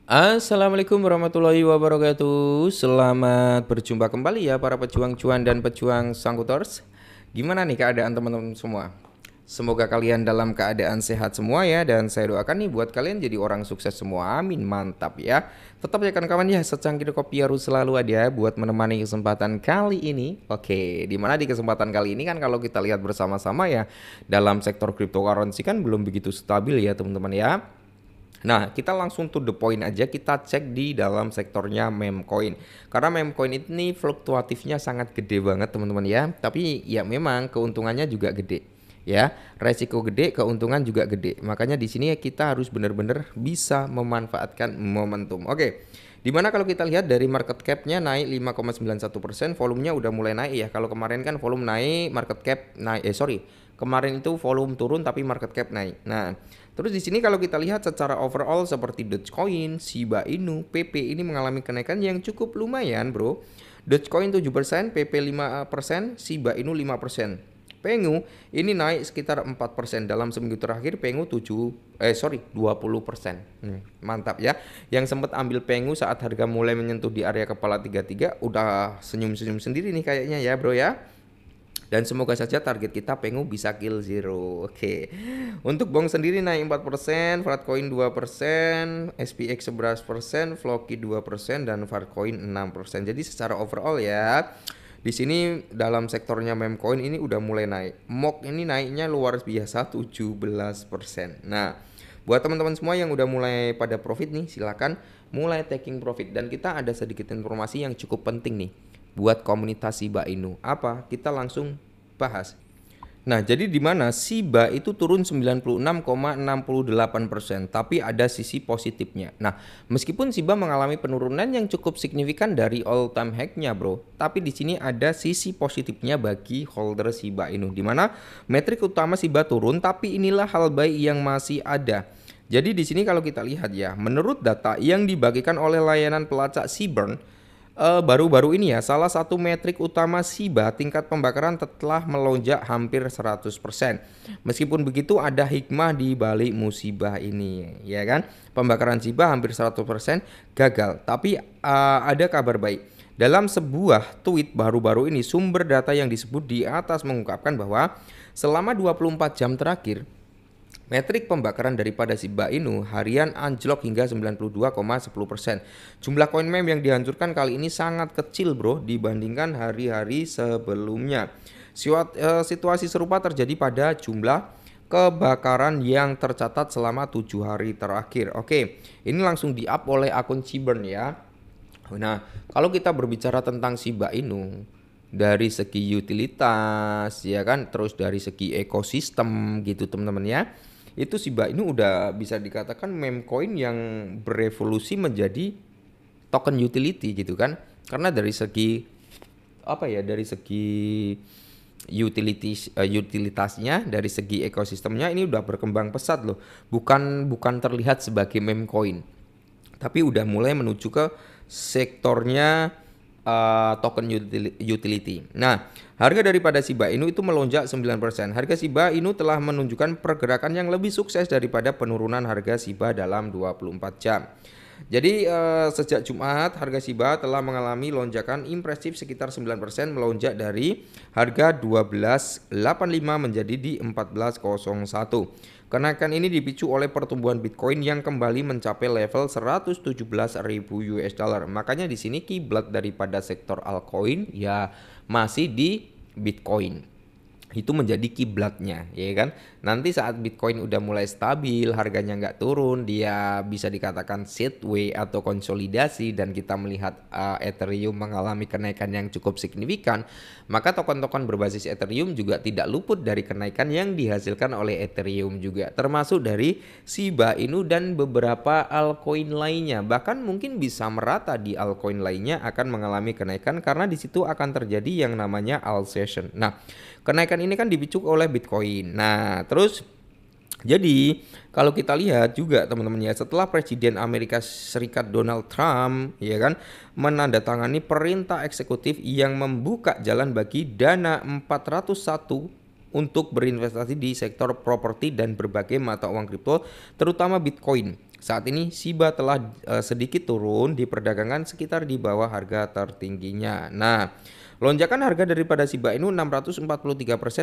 Assalamualaikum warahmatullahi wabarakatuh. Selamat berjumpa kembali ya para pejuang cuan dan pejuang sangkuters. Gimana nih keadaan teman-teman semua? Semoga kalian dalam keadaan sehat semua ya. Dan saya doakan nih buat kalian jadi orang sukses semua. Amin, mantap ya. Tetap ya kawan-kawan ya, secangkir kopi harus selalu ada buat menemani kesempatan kali ini. Oke, dimana di kesempatan kali ini kan kalau kita lihat bersama-sama ya, dalam sektor cryptocurrency kan belum begitu stabil ya teman-teman ya. Nah, kita langsung to the point aja, kita cek di dalam sektornya meme coin. Karena meme coin ini fluktuatifnya sangat gede banget teman-teman ya. Tapi ya memang keuntungannya juga gede. Ya, resiko gede, keuntungan juga gede. Makanya di sini ya kita harus benar-benar bisa memanfaatkan momentum. Oke. Dimana kalau kita lihat dari market cap-nya naik 5,91%, volumenya udah mulai naik ya. Kalau kemarin kan volume naik, market cap naik. Kemarin itu volume turun tapi market cap naik. Nah, terus di sini kalau kita lihat secara overall seperti Dogecoin, Shiba Inu, PP ini mengalami kenaikan yang cukup lumayan, Bro. Dogecoin 7%, PP 5%, Shiba Inu 5%. Pengu ini naik sekitar 4% dalam seminggu terakhir. Pengu 20%. Mantap ya. Yang sempat ambil Pengu saat harga mulai menyentuh di area kepala 33 udah senyum-senyum sendiri nih kayaknya ya, Bro ya. Dan semoga saja target kita Pengu bisa kill zero. Oke. Untuk Bong sendiri naik 4%, Flatcoin 2%, SPX 11%, Floki 2% dan Farcoin 6%. Jadi secara overall ya, di sini dalam sektornya meme coin ini udah mulai naik. MOK ini naiknya luar biasa 17%. Nah, buat teman-teman semua yang udah mulai pada profit nih, silakan mulai taking profit. Dan kita ada sedikit informasi yang cukup penting nih buat komunitas Shiba Inu. Apa? Kita langsung bahas. Nah, jadi di mana Shiba itu turun 96,68%, tapi ada sisi positifnya. Nah, meskipun Shiba mengalami penurunan yang cukup signifikan dari all time high-nya, Bro, tapi di sini ada sisi positifnya bagi holder Shiba Inu, di mana metrik utama Shiba turun, tapi inilah hal baik yang masih ada. Jadi di sini kalau kita lihat ya, menurut data yang dibagikan oleh layanan pelacak Seaburn, baru-baru ini ya, salah satu metrik utama Shiba tingkat pembakaran telah melonjak hampir 100%. Meskipun begitu ada hikmah di balik musibah ini, ya kan? Pembakaran Shiba hampir 100% gagal, tapi ada kabar baik. Dalam sebuah tweet baru-baru ini, sumber data yang disebut di atas mengungkapkan bahwa selama 24 jam terakhir, metrik pembakaran daripada Shiba Inu harian anjlok hingga 92,10%. Jumlah koin meme yang dihancurkan kali ini sangat kecil, Bro, dibandingkan hari-hari sebelumnya. Situasi serupa terjadi pada jumlah kebakaran yang tercatat selama 7 hari terakhir. Oke, ini langsung di-up oleh akun Seaburn ya. Nah, kalau kita berbicara tentang Shiba Inu dari segi utilitas ya kan, terus dari segi ekosistem gitu teman-teman ya, itu Shiba Inu udah bisa dikatakan meme coin yang berevolusi menjadi token utility gitu kan. Karena dari segi apa ya, dari segi utilitasnya, dari segi ekosistemnya ini udah berkembang pesat loh. Bukan terlihat sebagai meme coin, tapi udah mulai menuju ke sektornya token utility. Nah, harga daripada Shiba Inu itu melonjak 9%. Harga Shiba Inu telah menunjukkan pergerakan yang lebih sukses daripada penurunan harga Shiba dalam 24 jam. Jadi sejak Jumat harga Shiba telah mengalami lonjakan impresif sekitar 9%, melonjak dari harga 12.85 menjadi di 14.01. Kenaikan ini dipicu oleh pertumbuhan Bitcoin yang kembali mencapai level 117.000 US dollar. Makanya di sini kiblat daripada sektor altcoin ya masih di Bitcoin. Itu menjadi kiblatnya, ya kan? Nanti saat Bitcoin udah mulai stabil, harganya nggak turun, dia bisa dikatakan sideway atau konsolidasi, dan kita melihat Ethereum mengalami kenaikan yang cukup signifikan, maka token-token berbasis Ethereum juga tidak luput dari kenaikan yang dihasilkan oleh Ethereum juga, termasuk dari Shiba Inu dan beberapa altcoin lainnya. Bahkan mungkin bisa merata di altcoin lainnya akan mengalami kenaikan karena di situ akan terjadi yang namanya alt session. Nah, kenaikan ini kan dipicu oleh Bitcoin. Nah, terus jadi kalau kita lihat juga teman-teman ya, setelah Presiden Amerika Serikat Donald Trump ya kan menandatangani perintah eksekutif yang membuka jalan bagi dana 401 untuk berinvestasi di sektor properti dan berbagai mata uang kripto, terutama Bitcoin. Saat ini SHIBA telah sedikit turun di perdagangan sekitar di bawah harga tertingginya. Nah, lonjakan harga daripada Shiba Inu 643%.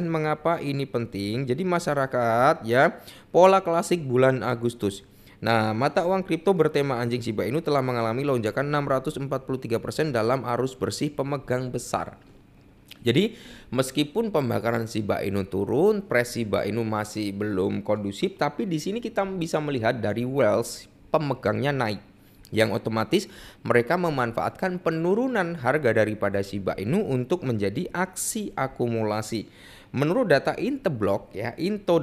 Mengapa ini penting? Jadi masyarakat ya, pola klasik bulan Agustus. Nah, mata uang kripto bertema anjing Shiba Inu telah mengalami lonjakan 643% dalam arus bersih pemegang besar. Jadi meskipun pembakaran Shiba Inu turun, price Shiba Inu masih belum kondusif, tapi di sini kita bisa melihat dari wealth pemegangnya naik. Yang otomatis mereka memanfaatkan penurunan harga daripada Shiba Inu untuk menjadi aksi akumulasi. Menurut data Into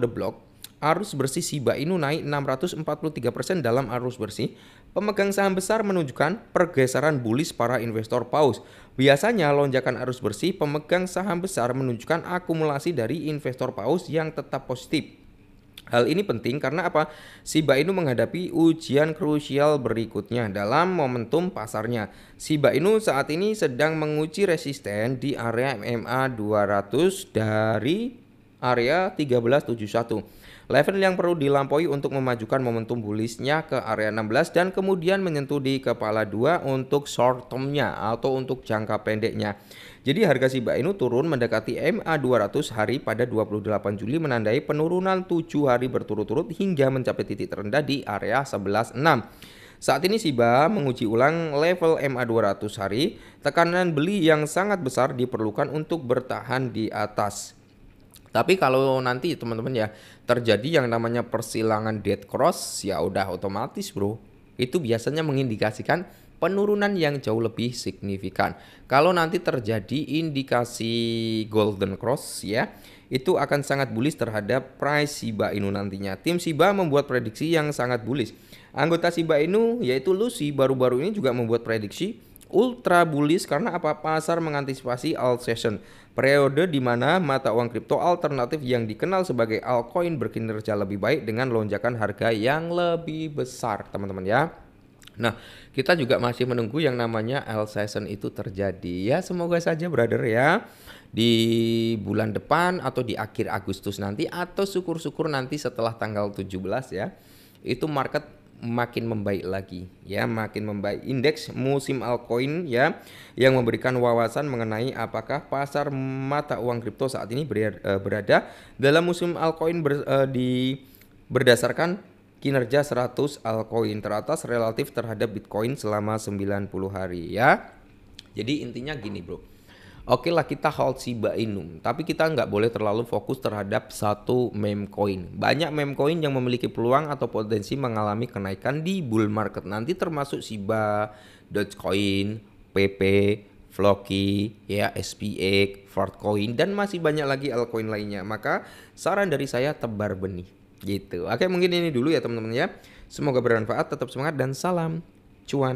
the Block, arus bersih Shiba Inu naik 643% dalam arus bersih. Pemegang saham besar menunjukkan pergeseran bullish para investor paus. Biasanya lonjakan arus bersih pemegang saham besar menunjukkan akumulasi dari investor paus yang tetap positif. Hal ini penting karena apa? Shiba Inu menghadapi ujian krusial berikutnya dalam momentum pasarnya. Shiba Inu saat ini sedang menguji resisten di area MA 200 dari area 1371. Level yang perlu dilampaui untuk memajukan momentum bullishnya ke area 16 dan kemudian menyentuh di kepala 2 untuk short termnya atau untuk jangka pendeknya. Jadi harga Shiba Inu turun mendekati MA 200 hari pada 28 Juli menandai penurunan 7 hari berturut-turut hingga mencapai titik terendah di area 11.6. Saat ini Shiba menguji ulang level MA 200 hari. Tekanan beli yang sangat besar diperlukan untuk bertahan di atas. Tapi kalau nanti teman-teman ya terjadi yang namanya persilangan dead cross, ya udah otomatis bro. Itu biasanya mengindikasikan penurunan yang jauh lebih signifikan. Kalau nanti terjadi indikasi golden cross ya, itu akan sangat bullish terhadap price Shiba Inu nantinya. Tim Shiba membuat prediksi yang sangat bullish. Anggota Shiba Inu yaitu Lucy baru-baru ini juga membuat prediksi ultra bullish karena apa? Pasar mengantisipasi alt session, periode di mana mata uang kripto alternatif yang dikenal sebagai altcoin berkinerja lebih baik dengan lonjakan harga yang lebih besar, teman-teman ya. Nah, kita juga masih menunggu yang namanya alt session itu terjadi. Ya, semoga saja brother ya di bulan depan atau di akhir Agustus nanti atau syukur-syukur nanti setelah tanggal 17 ya. Itu market makin membaik lagi ya, makin membaik. Indeks musim altcoin ya yang memberikan wawasan mengenai apakah pasar mata uang kripto saat ini berada dalam musim altcoin berdasarkan kinerja 100 altcoin teratas relatif terhadap Bitcoin selama 90 hari ya. Jadi intinya gini bro. Oke lah kita hold Shiba Inu, tapi kita nggak boleh terlalu fokus terhadap satu meme coin. Banyak meme coin yang memiliki peluang atau potensi mengalami kenaikan di bull market nanti termasuk Shiba, Dogecoin, PP, Floki, ya SPX, Fartcoin dan masih banyak lagi altcoin lainnya. Maka saran dari saya tebar benih gitu. Oke mungkin ini dulu ya teman-teman ya. Semoga bermanfaat, tetap semangat dan salam cuan.